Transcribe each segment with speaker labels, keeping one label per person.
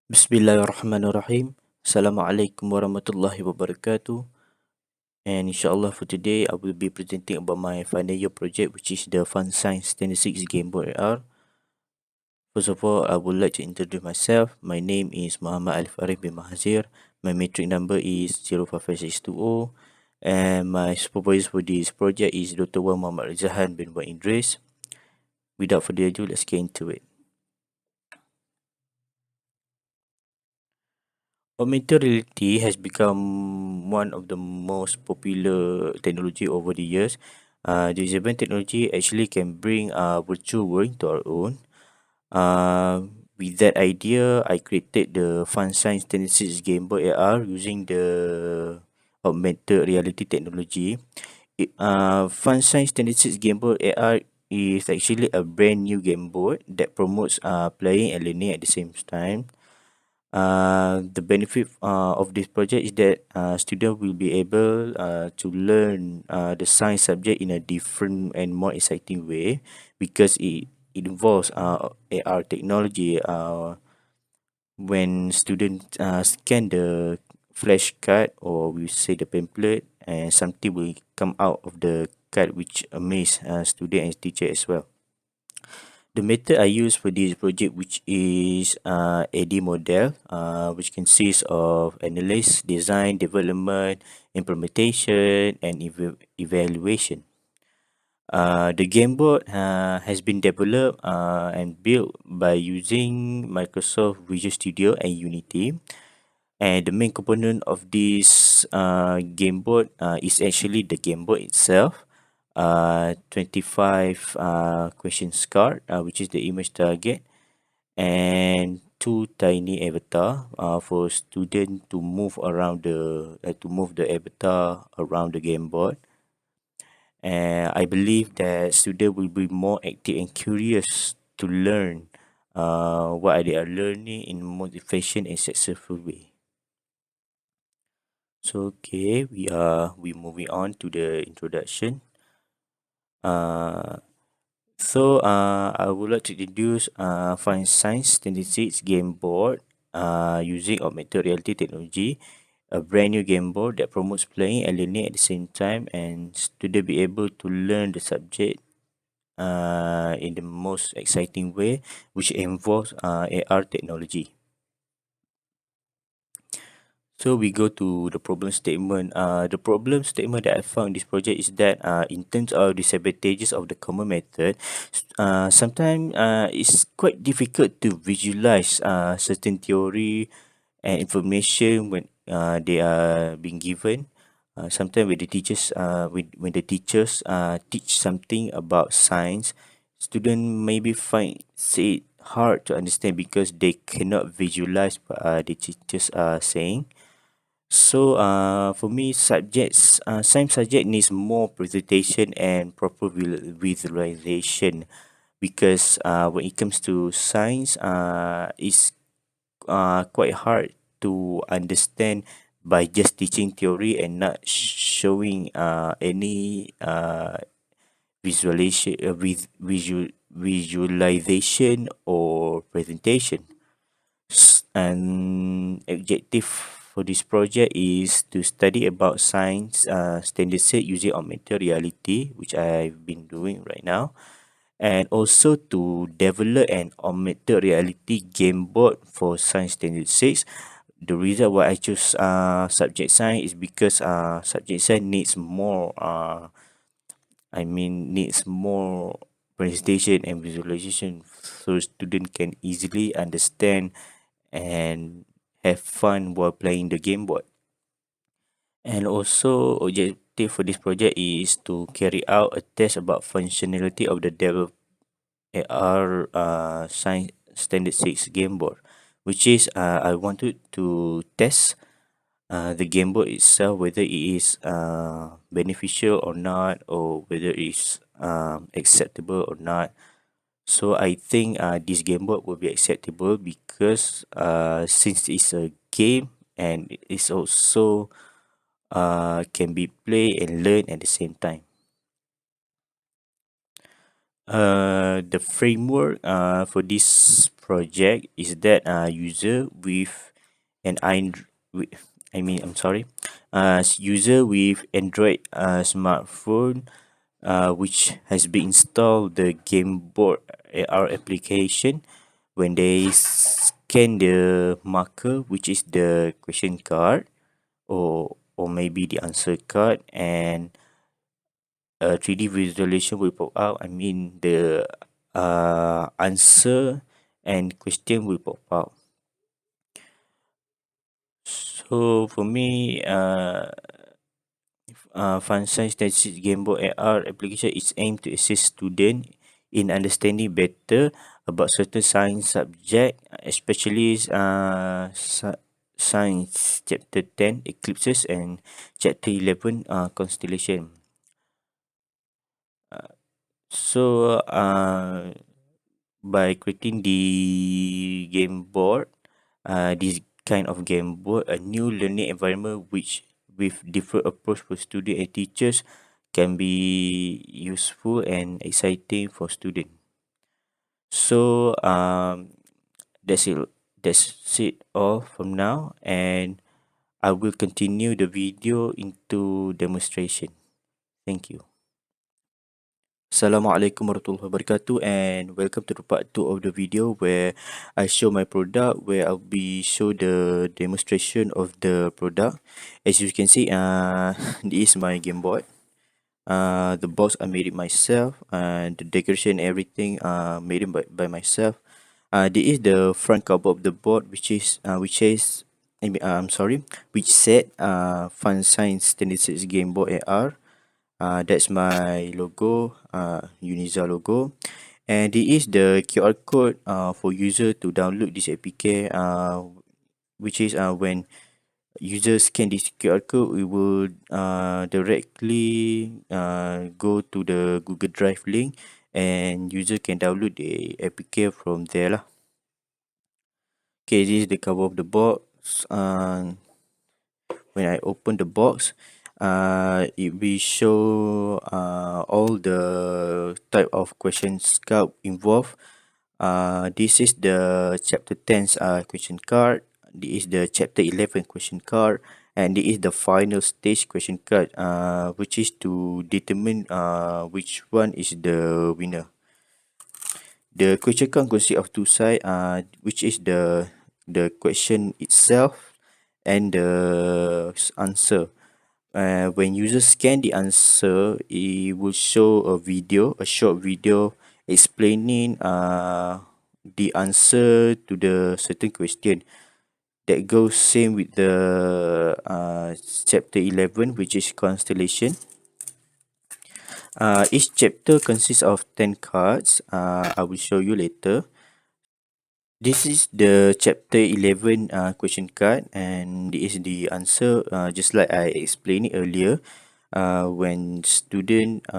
Speaker 1: Bismillahirrahmanirrahim. Assalamualaikum warahmatullahi wabarakatuh. And inshallah for today I will be presenting about my final year project, which is the Fun Science Standard 6 Game Boy AR. First of all, I would like to introduce myself. My name is Muhammad Alif Arief bin MAHAZIR. My matric number is 055620. And my supervisor for this project is Dr. Muhammad RIZHAN bin IDRIS. Without further ado, let's get into it. Augmented reality has become one of the most popular technology over the years. This event technology actually can bring a virtual world to our own. With that idea, I created the Fun Science 26 Game Boy AR using the augmented reality technology. Fun Science 26 Game Boy AR is actually a brand new Game Boy that promotes playing and learning at the same time. The benefit of this project is that students will be able to learn the science subject in a different and more exciting way because it involves AR technology. When students scan the flash card, or we say the pamphlet, and something will come out of the card which amaze student and teacher as well. The method I use for this project, which is AD model, which consists of analysis, design, development, implementation, and evaluation. The game board has been developed and built by using Microsoft Visual Studio and Unity. And the main component of this game board is actually the game board itself. 25 questions card, which is the image target, and two tiny avatar for student to move around the avatar around the game board. And I believe that student will be more active and curious to learn what they are learning in more efficient and successful way. So okay, we moving on to the introduction. Uh, I would like to introduce Fun Science 26 game board using augmented reality technology, a brand new game board that promotes playing and learning at the same time, and students be able to learn the subject in the most exciting way, which involves AR technology. So we go to the problem statement. The problem statement that I found in this project is that in terms of disadvantages of the common method, sometimes it's quite difficult to visualize certain theory and information when they are being given. Sometimes when the teachers teach something about science, student maybe find it hard to understand because they cannot visualize what the teachers are saying. So for me, science subject needs more presentation and proper visualization because when it comes to science, it's quite hard to understand by just teaching theory and not showing any visualization or presentation. And objective for this project is to study about science standard set using augmented reality, which I've been doing right now, and also to develop an augmented reality game board for science standard 6. The reason why I choose subject science is because subject science needs more needs more presentation and visualization so student can easily understand and have fun while playing the game board. And also, objective for this project is to carry out a test about functionality of the developed AR Science Standard 6 game board, which is I wanted to test the game board itself, whether it is beneficial or not, or whether it's acceptable or not. So I think this game board will be acceptable because since it's a game and it's also can be played and learned at the same time. The framework for this project is that user with an Android, I mean, I'm sorry, user with Android smartphone which has been installed the game board AR application. When they scan the marker, which is the question card, or maybe the answer card, and a 3D visualization will pop out. I mean the answer and question will pop out. So for me, Fun Science Statistics Game Boy AR application is aimed to assist students in understanding better about certain science subject, especially science chapter 10 eclipses and chapter 11 constellation. So by creating the game board, this kind of game board, a new learning environment which with different approach for student and teachers can be useful and exciting for student. So that's it. That's it all from now, and I will continue the video into demonstration. Thank you. Assalamualaikum warahmatullahi wabarakatuh, and welcome to the part 2 of the video where I show my product, where I'll be show the demonstration of the product. As you can see, this is my game board. The box I made it myself, and the decoration everything made it by myself. This is the front cover of the board, which is I'm sorry, which said Fun Science Standard 6 Game Boy AR. That's my logo, Uniza logo. And this is the QR code for user to download this APK, which is when users scan this QR code, we will directly go to the Google Drive link, and user can download the APK from there lah. Okay, this is the cover of the box. When I open the box, it will show all the type of questions card involved. This is the chapter 10's question card. This is the chapter 11 question card, and this is the final stage question card, which is to determine which one is the winner. The question card consists of two sides, which is the question itself and the answer. When users scan the answer, it will show a short video explaining the answer to the certain question. That goes same with the chapter 11, which is constellation. Each chapter consists of 10 cards. I will show you later. This is the chapter 11 question card, and this is the answer, just like I explained it earlier. When student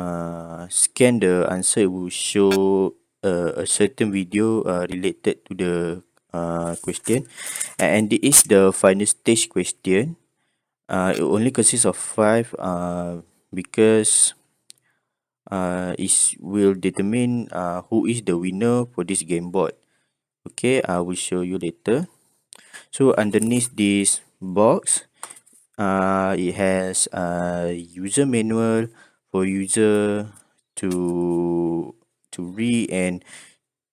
Speaker 1: scan the answer, it will show a certain video related to the question, and this is the final stage question. It only consists of 5 because it will determine who is the winner for this game board. Okay, I will show you later. So underneath this box, it has a user manual for user to read and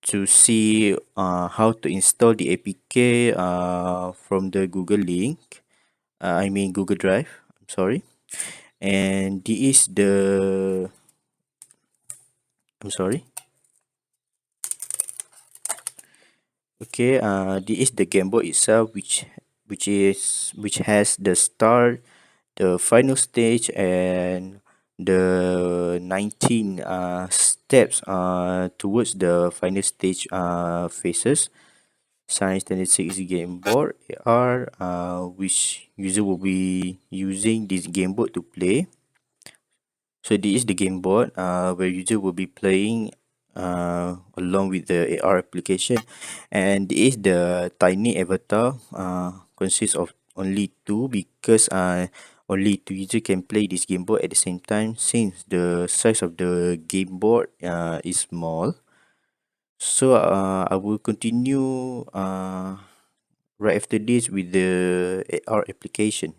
Speaker 1: to see how to install the APK from the Google link. I mean Google Drive. I'm sorry. And this is the I'm sorry. Okay, this is the game board itself, which has the start, the final stage, and the 19 steps towards the final stage phases. Science 26 game board AR, which user will be using this game board to play. So this is the game board where user will be playing along with the AR application, and this is the tiny avatar. Consists of only two because only two user can play this game board at the same time, since the size of the game board is small. So I will continue right after this with the AR application.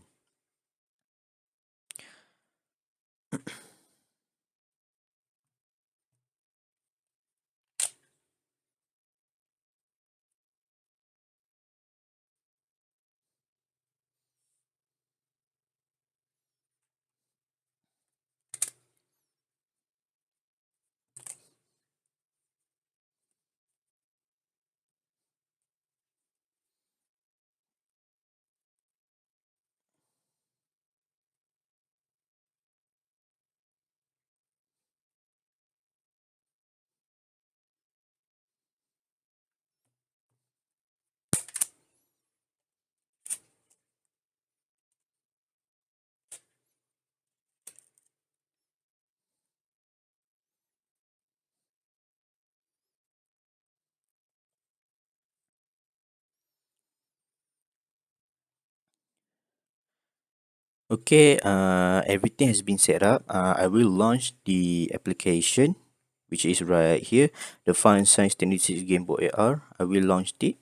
Speaker 1: Okay, everything has been set up. I will launch the application, which is right here, the Fun Science 26 Game Boy AR. I will launch it.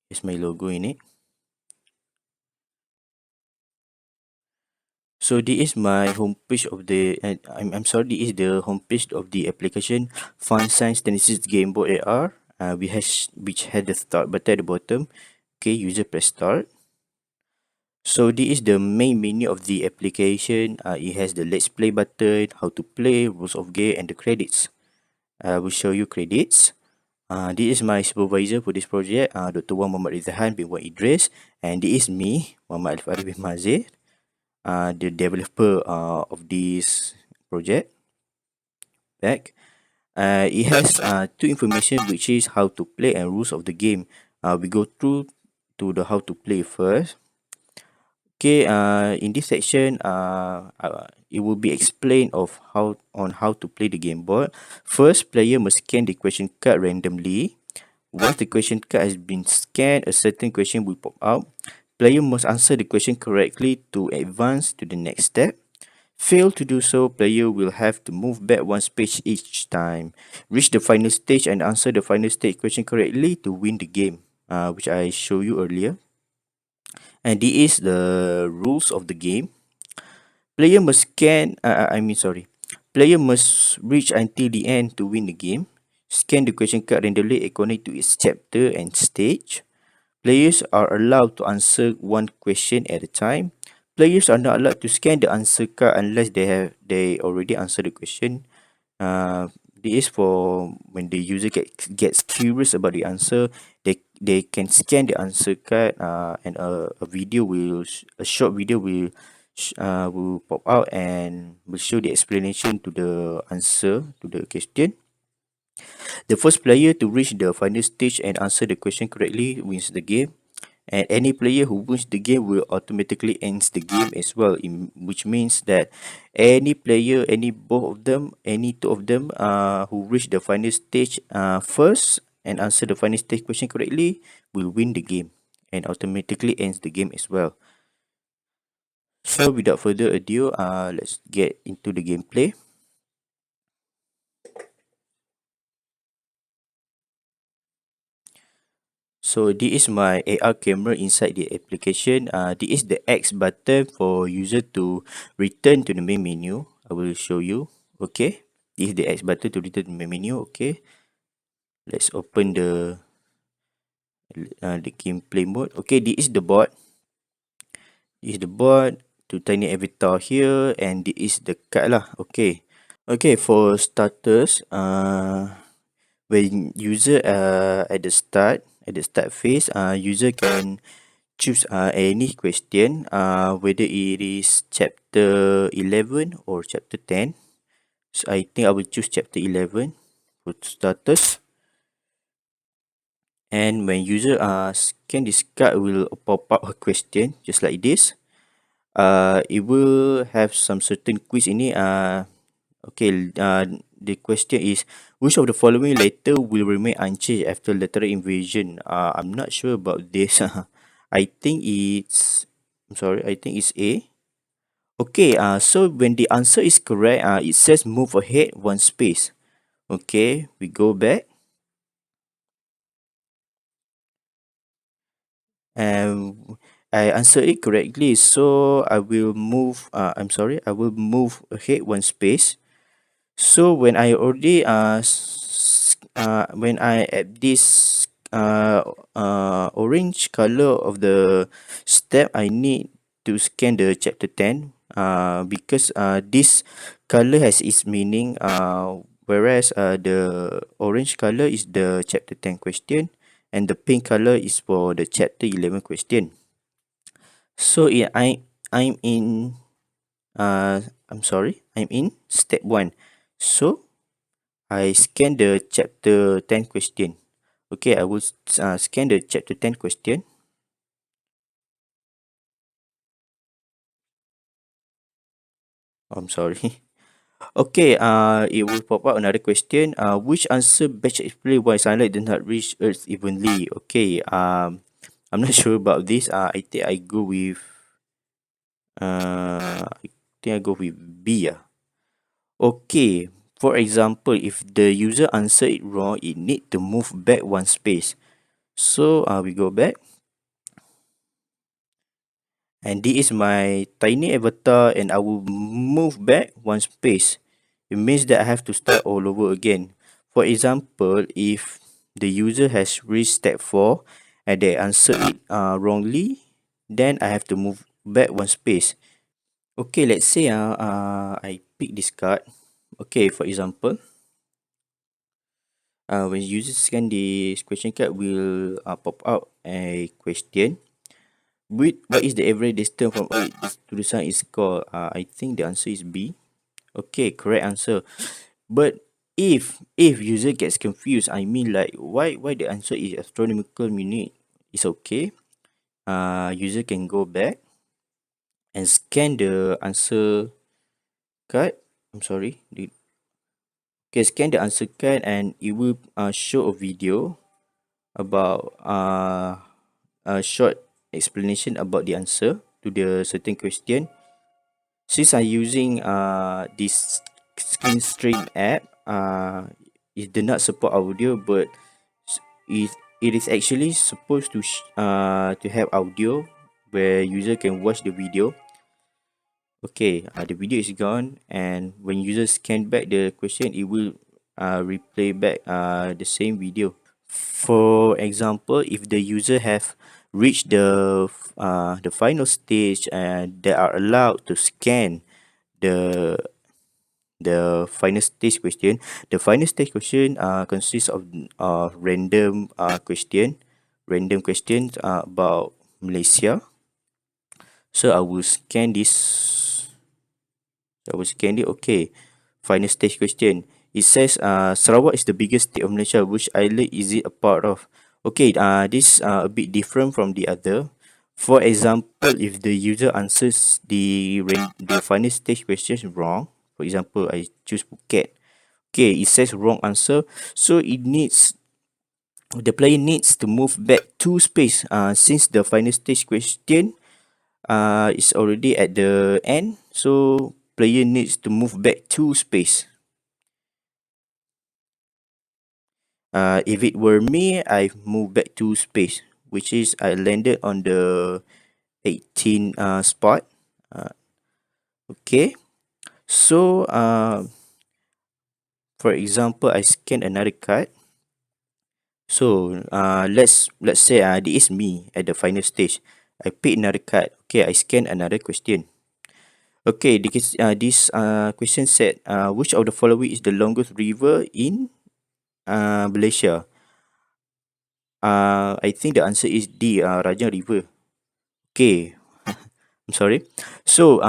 Speaker 1: Here's my logo in it. So this is my homepage of the. I'm sorry. This is the homepage of the application Fun Science 26 Game Boy AR. Which had the start button at the bottom. Okay, user press start. So this is the main menu of the application. It has the let's play button, how to play, rules of game, and the credits. I will show you credits. This is my supervisor for this project, Dr. Wan Muhammad RIZHAN bin Wan IDRIS, and this is me, Muhammad Alif Arief bin MAHAZIR, the developer of this project. Back. It has two information, which is how to play and rules of the game. We go through to the how to play first. Okay, in this section, it will be explained of how to play the game board. First, player must scan the question card randomly. Once the question card has been scanned, a certain question will pop out. Player must answer the question correctly to advance to the next step. Fail to do so, player will have to move back one page each time. Reach the final stage and answer the final stage question correctly to win the game, which I showed you earlier. And this is the rules of the game. Player must scan. Sorry. Player must reach until the end to win the game. Scan the question card randomly according to its chapter and stage. Players are allowed to answer one question at a time. Players are not allowed to scan the answer card unless they already answered the question. This is for when the user gets curious about the answer. They can scan the answer card, and a video a short video will pop out and will show the explanation to the answer to the question. The first player to reach the final stage and answer the question correctly wins the game. And any player who wins the game will automatically ends the game as well, which means that any player, any both of them, any two of them who reach the final stage first and answer the final stage question correctly will win the game and automatically ends the game as well. So without further ado, let's get into the gameplay. So this is my AR camera inside the application. This is the X button for user to return to the main menu. I will show you. Okay. This is the X button to return to the main menu. Okay. Let's open the gameplay mode. Okay, this is the board. This is the board to tiny avatar here, and this is the card lah. Okay. Okay, for starters, when user at the start phase, user can choose any question, whether it is chapter 11 or chapter 10. So I think I will choose chapter 11 for starters. And when user scan this card, will pop up a question just like this. It will have some certain quiz in it. Okay, the question is, which of the following letter will remain unchanged after lateral invasion? I'm not sure about this. I think it's, I'm sorry, I think it's A. Okay, so when the answer is correct, it says move ahead one space. Okay, we go back and I answered it correctly. So I will move. I'm sorry. I will move ahead one space. So when I already when I at this orange color of the step, I need to scan the chapter 10 because this color has its meaning, whereas the orange color is the chapter 10 question and the pink color is for the chapter 11 question. So I'm in I'm sorry, I'm in step 1. So I scan the chapter 10 question. Okay, I will scan the chapter 10 question. I'm sorry. Okay, it will pop up another question. Which answer best explain why sunlight does not reach Earth evenly? Okay, I'm not sure about this. I think I go with I think I go with B. Okay, for example, if the user answer it wrong, it need to move back one space. So we go back. And this is my tiny avatar and I will move back one space. It means that I have to start all over again. For example, if the user has reached step 4 and they answer it wrongly, then I have to move back one space. Okay, let's say I pick this card. Okay, for example, when users scan this question card will pop out a question. What is the average distance from Earth to the Sun is called? I think the answer is B. Okay, correct answer. But if user gets confused, I mean like why the answer is astronomical unit, it's okay. User can go back and scan the answer card. I'm sorry. Okay, scan the answer card and it will show a video about a short explanation about the answer to the certain question. Since I'm using this screen stream app, it does not support audio, but it it is actually supposed to have audio where user can watch the video. Okay, the video is gone, and when user scan back the question, it will replay back the same video. For example, if the user have reached the final stage and they are allowed to scan the the final stage question. The final stage question consists of random questions about Malaysia. So I will scan this. I will scan it. Okay, final stage question. It says Sarawak is the biggest state of Malaysia. Which island is it a part of? Okay, this a bit different from the other. For example, if the user answers the final stage question wrong, for example, I choose Phuket. Okay, it says wrong answer. So the player needs to move back two space. Since the final stage question is already at the end, so player needs to move back two space. If it were me, I move back two space, which is I landed on the 18 spot. Uh, okay, so for example, I scan another card. So let's say this is me at the final stage. I pick another card. Okay, I scan another question. Okay, this question said which of the following is the longest river in Malaysia? I think the answer is D, RIZHAN River. Okay, I'm sorry. So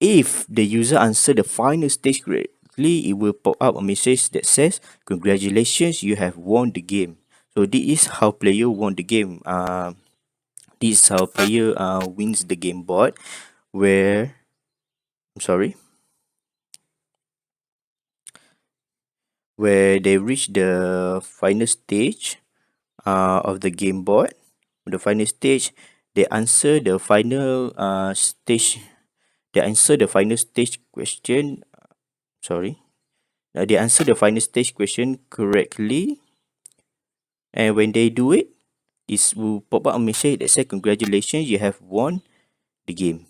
Speaker 1: if the user answer the final stage correctly, it will pop up a message that says, "Congratulations, you have won the game." So this is how player won the game. This is how player wins the game board. Where I'm sorry, where they reach the final stage of the game board. The final stage, they answer the final stage they answer the final stage question. Sorry, they answer the final stage question correctly, and when they do it, it will pop up a message that says congratulations, you have won the game.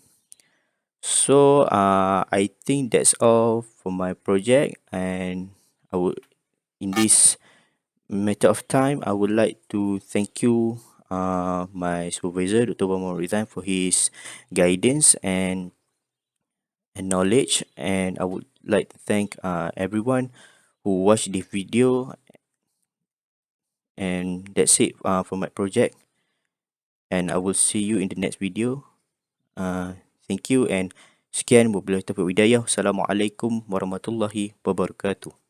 Speaker 1: So I think that's all for my project, and I would in this matter of time I would like to thank you, my supervisor, Dr. Mohd RIZHAN, for his guidance and knowledge, and I would like to thank everyone who watched this video, and that's it for my project, and I will see you in the next video. Thank you, and sekian, wabillahi taufiq wal hidayah. Assalamualaikum warahmatullahi wabarakatuh.